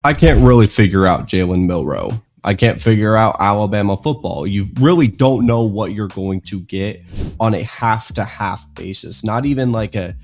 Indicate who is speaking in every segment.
Speaker 1: I can't really figure out Jalen Milroe. I can't figure out Alabama football. You really don't know what you're going to get on a half to half basis, not even like a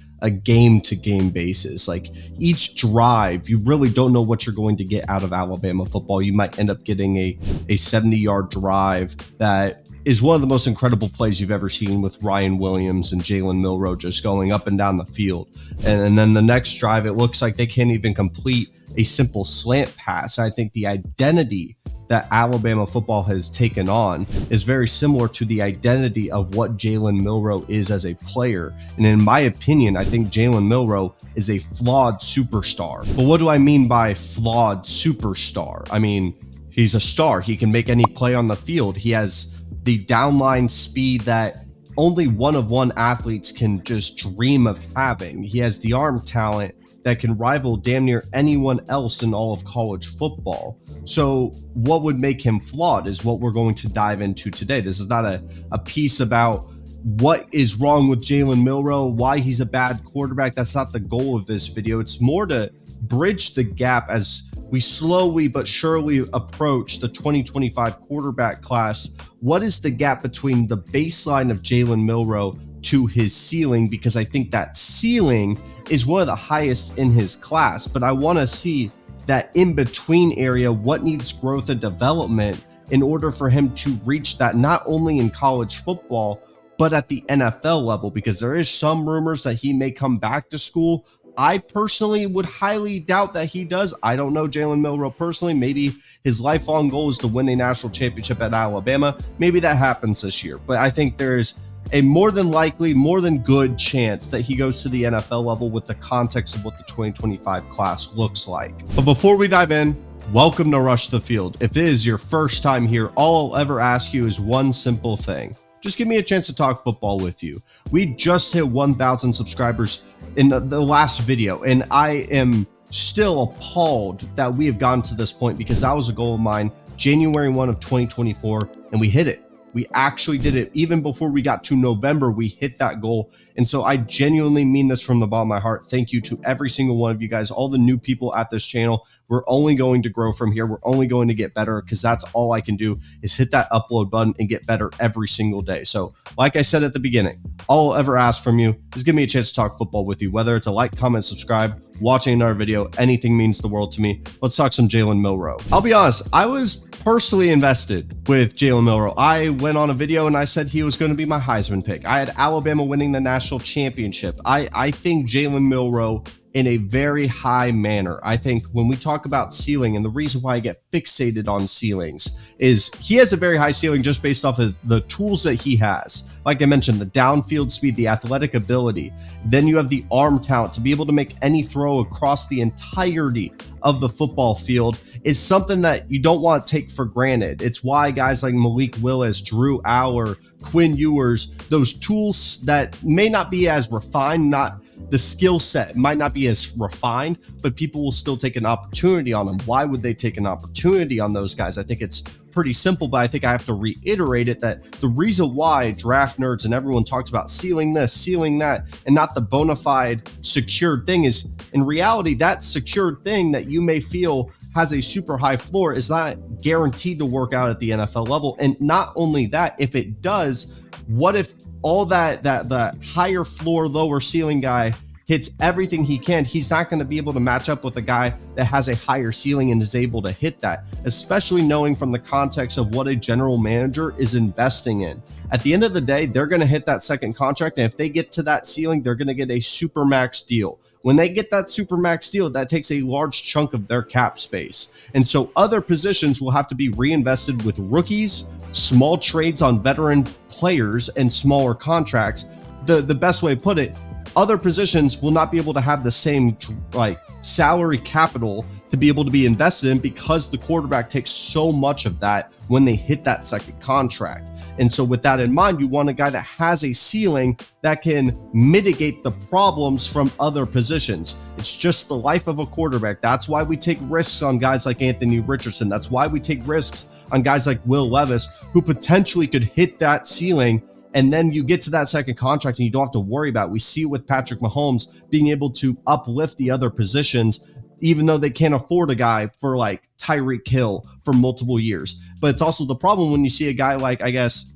Speaker 1: game to game basis. Like each drive, you really don't know what you're going to get out of Alabama football. You might end up getting a 70-yard drive that is one of the most incredible plays you've ever seen, with Ryan Williams and Jalen Milroe just going up and down the field. And then the next drive, it looks like they can't even complete a simple slant pass. I think the identity that Alabama football has taken on is very similar to the identity of what Jalen Milroe is as a player. And in my opinion, I think Jalen Milroe is a flawed superstar. But what do I mean by flawed superstar? I mean, he's a star. He can make any play on the field. He has the downline speed that only one-of-one athletes can just dream of having. He has the arm talent that can rival damn near anyone else in all of college football. So what would make him flawed is what we're going to dive into today. This is not a piece about what is wrong with Jalen Milroe, why he's a bad quarterback. That's not the goal of this video. It's more to bridge the gap as we slowly but surely approach the 2025 quarterback class. What is the gap between the baseline of Jalen Milroe to his ceiling? Because I think that ceiling is one of the highest in his class, but I want to see that in between area, what needs growth and development in order for him to reach that, not only in college football, but at the NFL level, because there is some rumors that he may come back to school. I personally would highly doubt that he does. I don't know Jalen Milroe personally. Maybe his lifelong goal is to win a national championship at Alabama. Maybe that happens this year, but I think there's a more than likely, more than good chance that he goes to the NFL level with the context of what the 2025 class looks like. But before we dive in, welcome to Rush the Field. If it is your first time here, all I'll ever ask you is one simple thing. Just give me a chance to talk football with you. We just hit 1,000 subscribers in the last video, and I am still appalled that we have gotten to this point, because that was a goal of mine January 1 of 2024, and we hit it. We actually did it. Even before we got to November, we hit that goal. And so I genuinely mean this from the bottom of my heart. Thank you to every single one of you guys, all the new people at this channel. We're only going to grow from here. We're only going to get better, because that's all I can do is hit that upload button and get better every single day. So like I said at the beginning, all I'll ever ask from you is give me a chance to talk football with you. Whether it's a like, comment, subscribe, watching another video, anything means the world to me. Let's talk some Jalen Milroe. I'll be honest, I was personally invested with Jalen Milroe. I went on a video and I said he was going to be my Heisman pick. I had Alabama winning the national championship. I think Jalen Milroe in a very high manner. I think when we talk about ceiling, and the reason why I get fixated on ceilings is he has a very high ceiling just based off of the tools that he has. Like I mentioned, the downfield speed, the athletic ability. Then you have the arm talent to be able to make any throw across the entirety of the football field is something that you don't want to take for granted. It's why guys like Malik Willis, Drew Aller, Quinn Ewers, those tools that may not be as refined, not the skill set might not be as refined, but people will still take an opportunity on them. Why would they take an opportunity on those guys? I think it's pretty simple, but I think I have to reiterate it, that the reason why draft nerds and everyone talks about ceiling this, ceiling that, and not the bona fide secured thing is, in reality, that secured thing that you may feel has a super high floor is not guaranteed to work out at the NFL level. And not only that, if it does, what if all that the higher floor, lower ceiling guy hits everything he can? He's not going to be able to match up with a guy that has a higher ceiling and is able to hit that, especially knowing from the context of what a general manager is investing in. At the end of the day, they're going to hit that second contract, and if they get to that ceiling, they're going to get a super max deal. When they get that super max deal, that takes a large chunk of their cap space. And so other positions will have to be reinvested with rookies, small trades on veteran players, and smaller contracts. The best way to put it, other positions will not be able to have the same like salary capital to be able to be invested in, because the quarterback takes so much of that when they hit that second contract. And so with that in mind, you want a guy that has a ceiling that can mitigate the problems from other positions. It's just the life of a quarterback. That's why we take risks on guys like Anthony Richardson. That's why we take risks on guys like Will Levis, who potentially could hit that ceiling, and then you get to that second contract and you don't have to worry about it. We see with Patrick Mahomes being able to uplift the other positions even though they can't afford a guy for like Tyreek Hill for multiple years. But it's also the problem when you see a guy like, I guess,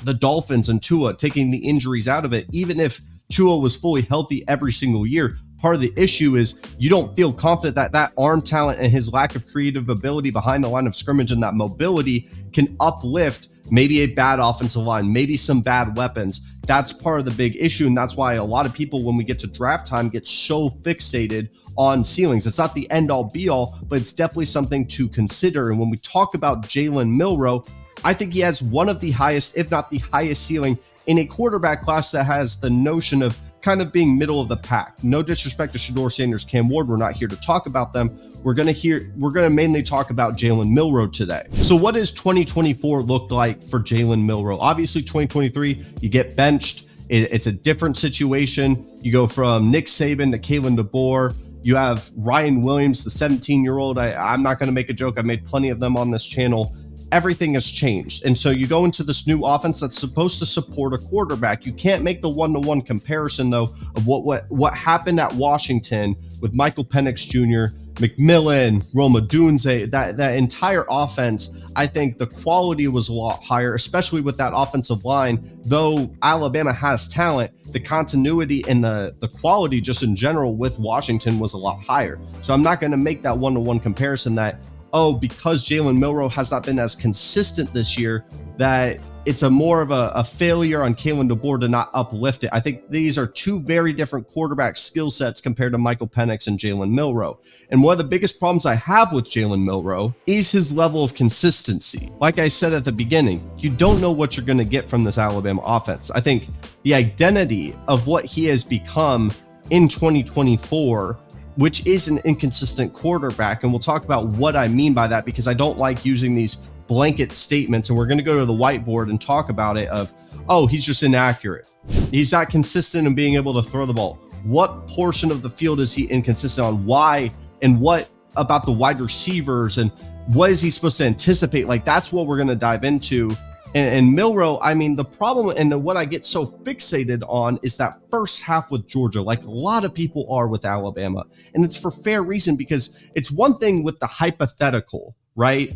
Speaker 1: the Dolphins and Tua taking the injuries out of it. Even if Tua was fully healthy every single year, part of the issue is you don't feel confident that that arm talent and his lack of creative ability behind the line of scrimmage and that mobility can uplift maybe a bad offensive line, maybe some bad weapons. That's part of the big issue. And that's why a lot of people, when we get to draft time, get so fixated on ceilings. It's not the end all be all, but it's definitely something to consider. And when we talk about Jalen Milroe, I think he has one of the highest, if not the highest ceiling in a quarterback class that has the notion of kind of being middle of the pack. No disrespect to Shedeur Sanders, Cam Ward. We're not here to talk about them. We're going to mainly talk about Jalen Milroe today. So what does 2024 look like for Jalen Milroe? Obviously 2023, you get benched. It's a different situation. You go from Nick Saban to Kalen DeBoer. You have Ryan Williams, the 17-year-old. I'm not going to make a joke. I made plenty of them on this channel. Everything has changed. And so you go into this new offense that's supposed to support a quarterback. You can't make the one-to-one comparison, though, of what happened at Washington with Michael Penix Jr., McMillan, Roma Dunze, that entire offense. I think the quality was a lot higher, especially with that offensive line. Though Alabama has talent, the continuity and the quality just in general with Washington was a lot higher. So I'm not going to make that one-to-one comparison that, oh, because Jalen Milroe has not been as consistent this year, that it's a more of a failure on Kalen DeBoer to not uplift it. I think these are two very different quarterback skill sets compared to Michael Penix and Jalen Milroe. And one of the biggest problems I have with Jalen Milroe is his level of consistency. Like I said at the beginning, you don't know what you're going to get from this Alabama offense. I think the identity of what he has become in 2024, which is an inconsistent quarterback. And we'll talk about what I mean by that, because I don't like using these blanket statements. And we're going to go to the whiteboard and talk about it of, oh, he's just inaccurate. He's not consistent in being able to throw the ball. What portion of the field is he inconsistent on? Why? And what about the wide receivers? And what is he supposed to anticipate? Like, that's what we're going to dive into. And Milroe, I mean, the problem and what I get so fixated on is that first half with Georgia, like a lot of people are with Alabama. And it's for fair reason, because it's one thing with the hypothetical, right?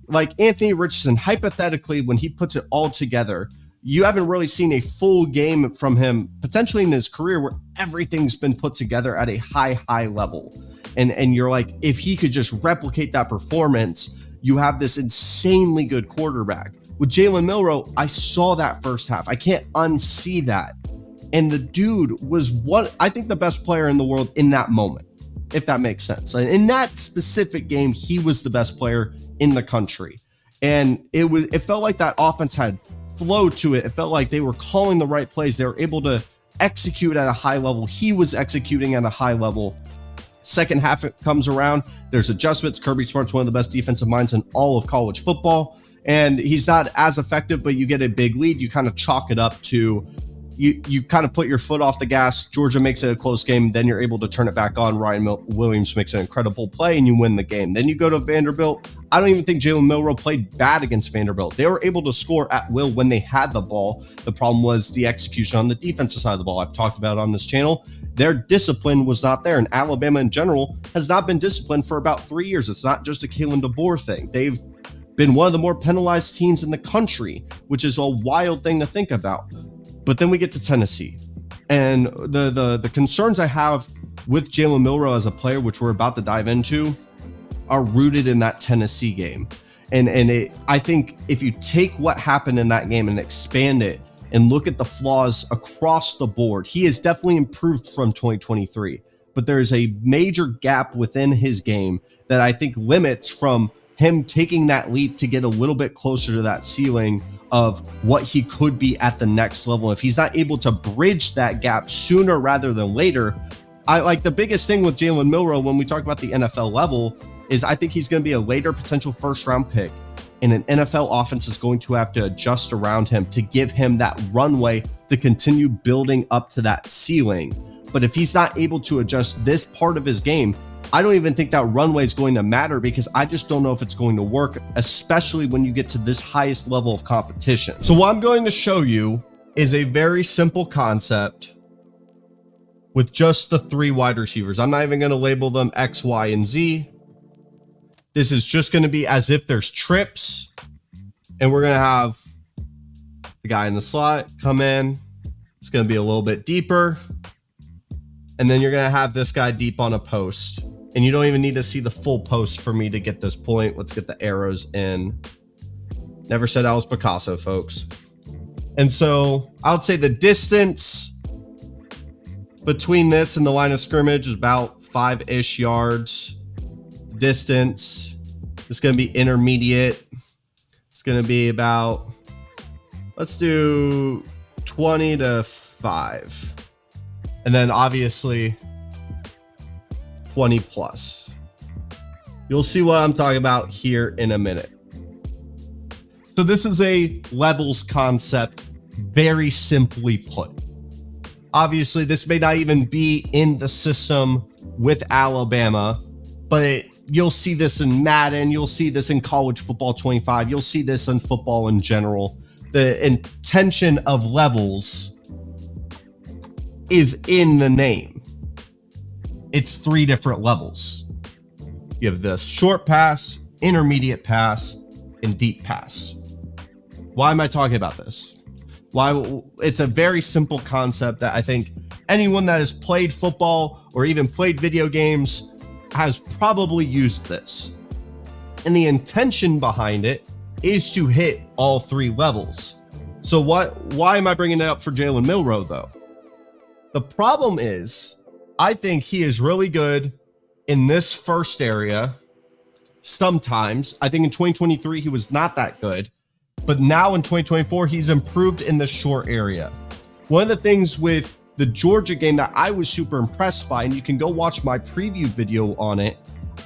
Speaker 1: Like Anthony Richardson, hypothetically, when he puts it all together, you haven't really seen a full game from him potentially in his career where everything's been put together at a high level. And you're like, if he could just replicate that performance, you have this insanely good quarterback. With Jalen Milroe, I saw that first half. I can't unsee that. And the dude was I think the best player in the world in that moment, if that makes sense. In that specific game, he was the best player in the country. And it felt like that offense had flow to it. It felt like they were calling the right plays. They were able to execute at a high level. He was executing at a high level. Second half it comes around. There's adjustments. Kirby Smart's one of the best defensive minds in all of college football. And he's not as effective, but you get a big lead. You kind of chalk it up to you kind of put your foot off the gas. Georgia makes it a close game. Then you're able to turn it back on. Ryan Williams makes an incredible play and you win the game. Then you go to Vanderbilt. I don't even think Jalen Milroe played bad against Vanderbilt. They were able to score at will when they had the ball. The problem was the execution on the defensive side of the ball. I've talked about it on this channel. Their discipline was not there. And Alabama in general has not been disciplined for about 3 years. It's not just a Kalen DeBoer thing. They've been one of the more penalized teams in the country, which is a wild thing to think about. But then we get to Tennessee, and the concerns I have with Jalen Milroe as a player, which we're about to dive into, are rooted in that Tennessee game. And I think if you take what happened in that game and expand it and look at the flaws across the board, he has definitely improved from 2023, but there's a major gap within his game that I think limits from him taking that leap to get a little bit closer to that ceiling of what he could be at the next level. If he's not able to bridge that gap sooner rather than later, I like the biggest thing with Jalen Milroe when we talk about the NFL level is I think he's going to be a later potential first round pick, and an NFL offense is going to have to adjust around him to give him that runway to continue building up to that ceiling. But if he's not able to adjust this part of his game, I don't even think that runway is going to matter, because I just don't know if it's going to work, especially when you get to this highest level of competition. So what I'm going to show you is a very simple concept with just the 3 wide receivers. I'm not even going to label them X, Y, and Z. This is just going to be as if there's trips, and we're going to have the guy in the slot come in. It's going to be a little bit deeper, and then you're going to have this guy deep on a post, and you don't even need to see the full post for me to get this point. Let's get the arrows in. Never said I was Picasso, folks. And so I would say the distance between this and the line of scrimmage is about 5-ish yards. Distance is going to be intermediate. It's going to be about, let's do 20 to 5. And then obviously 20 plus. You'll see what I'm talking about here in a minute. So this is a levels concept, very simply put. Obviously, this may not even be in the system with Alabama, but you'll see this in Madden. You'll see this in College Football 25. You'll see this in football in general. The intention of levels is in the name. It's 3 different levels. You have the short pass, intermediate pass, and deep pass. Why am I talking about this? Why? It's a very simple concept that I think anyone that has played football or even played video games has probably used this. And the intention behind it is to hit all 3 levels. So why am I bringing it up for Jalen Milroe though? The problem is, I think he is really good in this first area. Sometimes, I think in 2023, he was not that good. But now in 2024, he's improved in the short area. One of the things with the Georgia game that I was super impressed by, and you can go watch my preview video on it,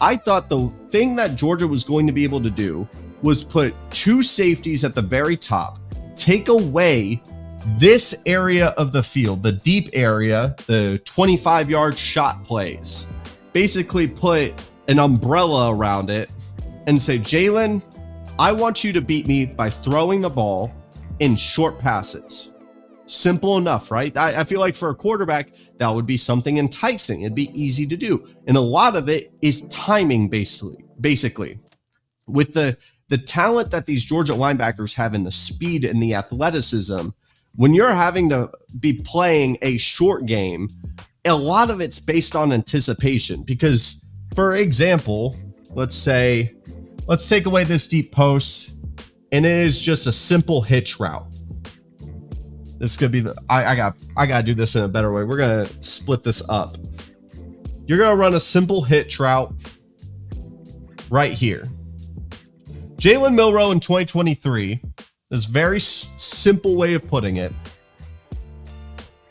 Speaker 1: I thought the thing that Georgia was going to be able to do was put 2 safeties at the very top, take away this area of the field, the deep area, the 25-yard shot plays, basically put an umbrella around it and say, Jaylen, I want you to beat me by throwing the ball in short passes. Simple enough, right? I feel like for a quarterback, that would be something enticing. It'd be easy to do. And a lot of it is timing, basically. With the talent that these Georgia linebackers have and the speed and the athleticism, when you're having to be playing a short game, a lot of it's based on anticipation. Because, for example, let's take away this deep post, and it is just a simple hitch route. This could be I gotta do this in a better way. We're gonna split this up. You're gonna run a simple hitch route right here. Jalen Milroe in 2023, this very simple way of putting it,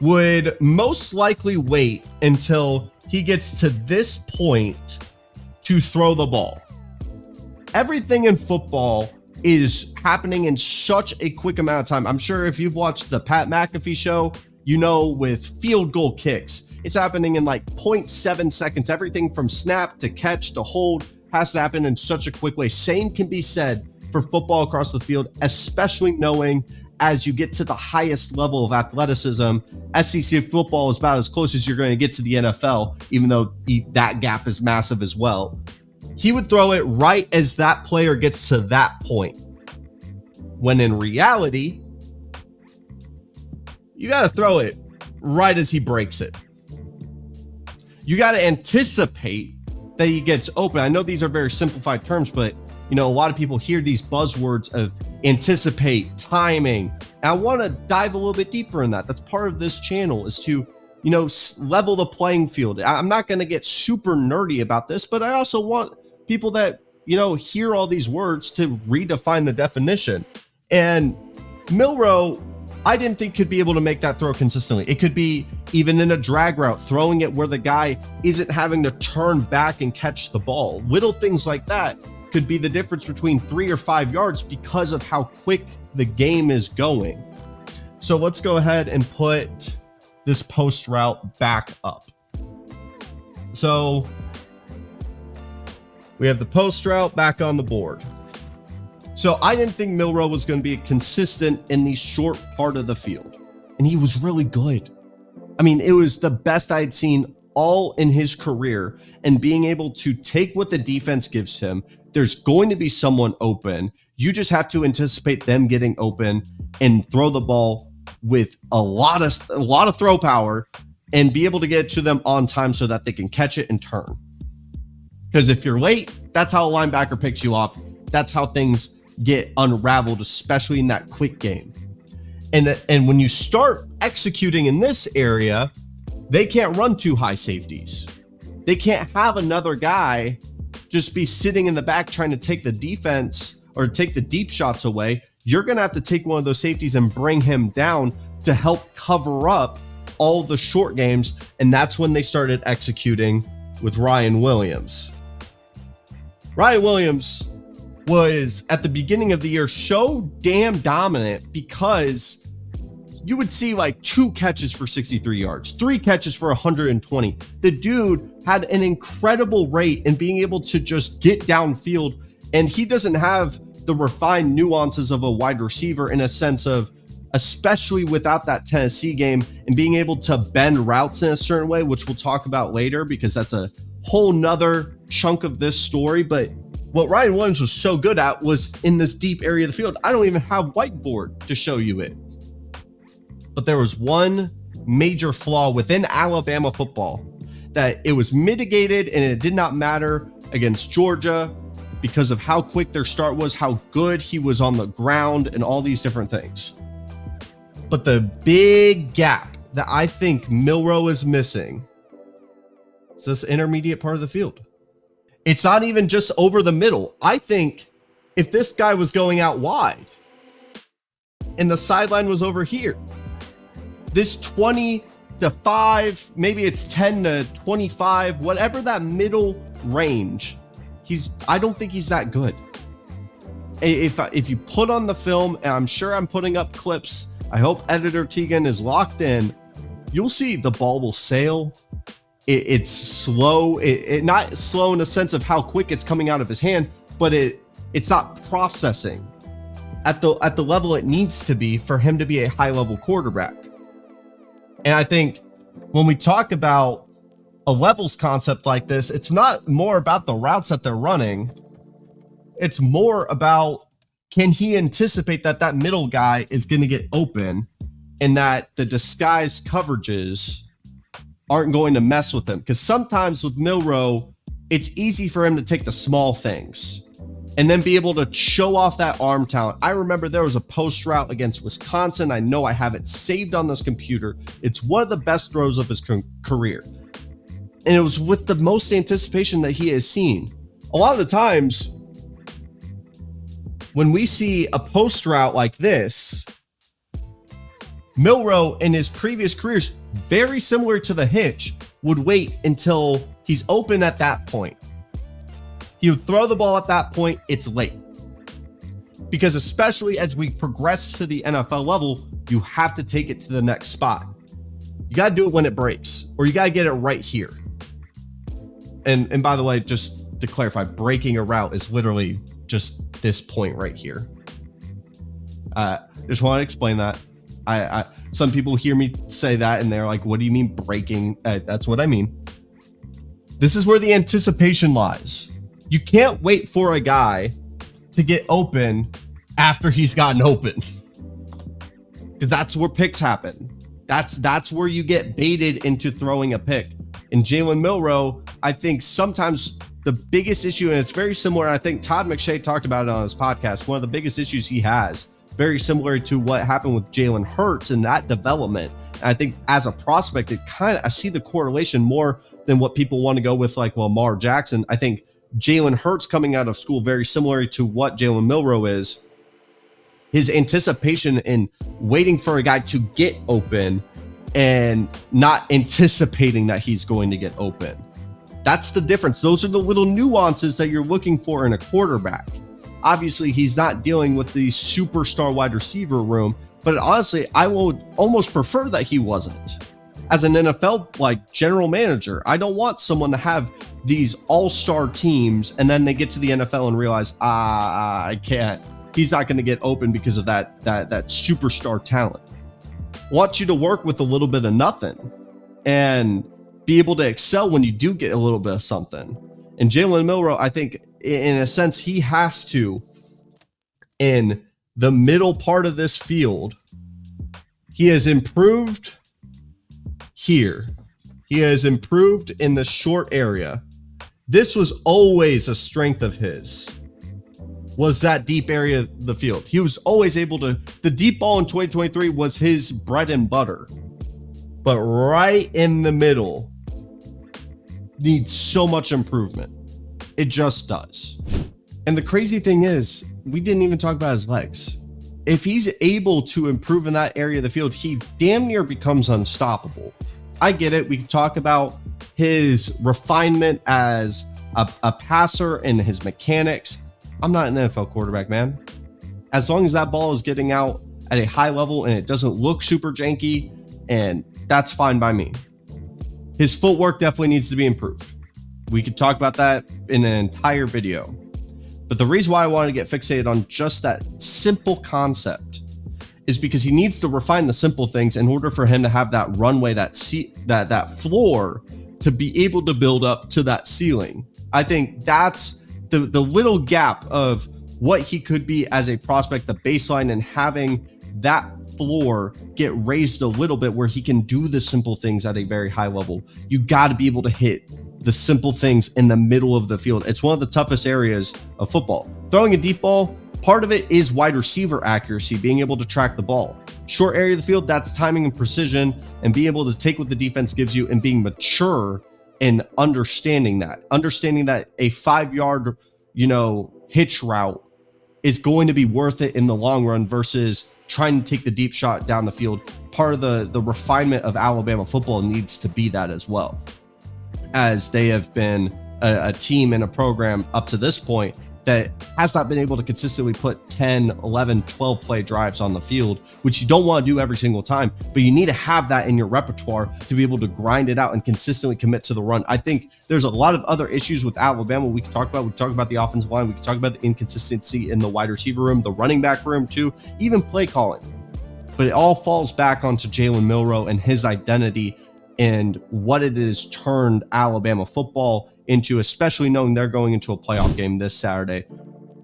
Speaker 1: would most likely wait until he gets to this point to throw the ball. Everything in football is happening in such a quick amount of time. I'm sure if you've watched the Pat McAfee show, you know with field goal kicks, it's happening in like 0.7 seconds. Everything from snap to catch to hold has to happen in such a quick way. Same can be said for football across the field, especially knowing as you get to the highest level of athleticism, SEC football is about as close as you're going to get to the NFL, even though that gap is massive as well. He would throw it right as that player gets to that point. When in reality, you got to throw it right as he breaks it. You got to anticipate that he gets open. I know these are very simplified terms, but you know, a lot of people hear these buzzwords of anticipate, timing. And I want to dive a little bit deeper in that. That's part of this channel, is to, you know, level the playing field. I'm not going to get super nerdy about this, but I also want people that, you know, hear all these words to redefine the definition. And Milroe, I didn't think could be able to make that throw consistently. It could be even in a drag route, throwing it where the guy isn't having to turn back and catch the ball. Little things like that could be the difference between 3 or 5 yards because of how quick the game is going. So let's go ahead and put this post route back up. So we have the post route back on the board. So I didn't think Milroe was going to be consistent in the short part of the field. And he was really good. I mean, it was the best I had seen all in his career, and being able to take what the defense gives him. There's going to be someone open. You just have to anticipate them getting open and throw the ball with a lot of throw power and be able to get to them on time so that they can catch it and turn. Because if you're late, that's how a linebacker picks you off. That's how things get unraveled, especially in that quick game. And when you start executing in this area, they can't run two high safeties. They can't have another guy just be sitting in the back trying to take the defense or take the deep shots away. You're going to have to take one of those safeties and bring him down to help cover up all the short games. And that's when they started executing with Ryan Williams. Ryan Williams was at the beginning of the year so damn dominant because you would see like 2 catches for 63 yards, 3 catches for 120. The dude had an incredible rate in being able to just get downfield, and he doesn't have the refined nuances of a wide receiver in a sense of, especially without that Tennessee game and being able to bend routes in a certain way, which we'll talk about later because that's a whole nother chunk of this story. But what Ryan Williams was so good at was in this deep area of the field. I don't even have whiteboard to show you it. But there was one major flaw within Alabama football that it was mitigated, and it did not matter against Georgia because of how quick their start was, how good he was on the ground, and all these different things. But the big gap that I think Milroe is missing is this intermediate part of the field. It's not even just over the middle. I think if this guy was going out wide and the sideline was over here, this 20 to 5, maybe it's 10 to 25, whatever that middle range, I don't think he's that good. If you put on the film, and I'm sure I'm putting up clips, I hope Editor Tegan is locked in, you'll see the ball will sail. It's slow. It not slow in the sense of how quick it's coming out of his hand, but it's not processing at the level it needs to be for him to be a high level quarterback. And I think when we talk about a levels concept like this, it's not more about the routes that they're running. It's more about, can he anticipate that middle guy is going to get open and that the disguised coverages aren't going to mess with him? Because sometimes with Milroe, it's easy for him to take the small things and then be able to show off that arm talent. I remember there was a post route against Wisconsin. I know I have it saved on this computer. It's one of the best throws of his career. And it was with the most anticipation that he has seen. A lot of the times, when we see a post route like this, Milroe in his previous careers, very similar to the hitch, would wait until he's open at that point. He would throw the ball at that point, it's late. Because especially as we progress to the NFL level, you have to take it to the next spot. You got to do it when it breaks, or you got to get it right here. And by the way, just to clarify, breaking a route is literally just this point right here. Just want to explain that. Some people hear me say that and they're like, what do you mean breaking? That's what I mean. This is where the anticipation lies. You can't wait for a guy to get open after he's gotten open, because that's where picks happen. That's where you get baited into throwing a pick. And Jalen Milroe, I think sometimes the biggest issue, and it's very similar, I think Todd McShay talked about it on his podcast, one of the biggest issues he has, very similar to what happened with Jalen Hurts in that development. And I think as a prospect, I see the correlation more than what people want to go with, like Lamar Jackson. I think Jalen Hurts coming out of school, very similar to what Jalen Milroe is, his anticipation in waiting for a guy to get open and not anticipating that he's going to get open. That's the difference. Those are the little nuances that you're looking for in a quarterback. Obviously, he's not dealing with the superstar wide receiver room, but honestly, I would almost prefer that he wasn't. As an NFL like general manager, I don't want someone to have these all-star teams and then they get to the NFL and realize, I can't. He's not going to get open because of that superstar talent. I want you to work with a little bit of nothing. and be able to excel when you do get a little bit of something. And Jalen Milroe, I think in a sense, he has to, in the middle part of this field, he has improved here. He has improved in the short area. This was always a strength of his, was that deep area of the field. He was always able to, the deep ball in 2023 was his bread and butter. But right in the middle needs so much improvement. It just does. And the crazy thing is, we didn't even talk about his legs. If he's able to improve in that area of the field, he damn near becomes unstoppable. I get it. We can talk about his refinement as a passer and his mechanics. I'm not an NFL quarterback, man. As long as that ball is getting out at a high level and it doesn't look super janky, and that's fine by me. His footwork definitely needs to be improved. We could talk about that in an entire video. But the reason why I wanted to get fixated on just that simple concept is because he needs to refine the simple things in order for him to have that runway, that floor, to be able to build up to that ceiling. I think that's the little gap of what he could be as a prospect, the baseline, and having that floor get raised a little bit where he can do the simple things at a very high level. You got to be able to hit the simple things in the middle of the field. It's one of the toughest areas of football. Throwing a deep ball, part of it is wide receiver accuracy, being able to track the ball. Short area of the field, that's timing and precision and being able to take what the defense gives you and being mature and understanding that a 5-yard, hitch route is going to be worth it in the long run versus trying to take the deep shot down the field. Part of the refinement of Alabama football needs to be that as well, as they have been a team and a program up to this point that has not been able to consistently put 10, 11, 12 play drives on the field, which you don't want to do every single time, but you need to have that in your repertoire to be able to grind it out and consistently commit to the run. I think there's a lot of other issues with Alabama we can talk about. We can talk about the offensive line. We can talk about the inconsistency in the wide receiver room, the running back room too, even play calling. But it all falls back onto Jalen Milroe and his identity and what it has turned Alabama football into, especially knowing they're going into a playoff game this Saturday.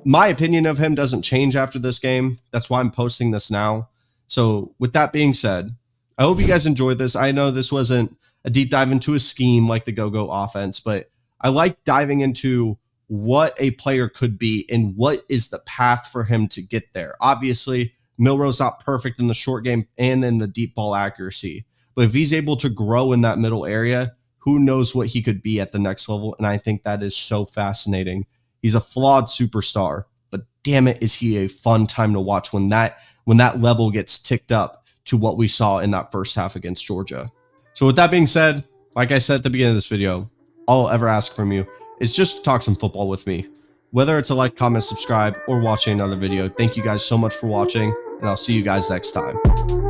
Speaker 1: My opinion of him doesn't change after this game. That's why I'm posting this now. So with that being said, I hope you guys enjoyed this. I know this wasn't a deep dive into a scheme like the go-go offense, but I like diving into what a player could be and what is the path for him to get there. Obviously, Milroe's not perfect in the short game and in the deep ball accuracy, but if he's able to grow in that middle area, who knows what he could be at the next level. And I think that is so fascinating. He's a flawed superstar, but damn it, is he a fun time to watch when that level gets ticked up to what we saw in that first half against Georgia. So with that being said, like I said at the beginning of this video, all I'll ever ask from you is just to talk some football with me. Whether it's a like, comment, subscribe, or watching another video. Thank you guys so much for watching, and I'll see you guys next time.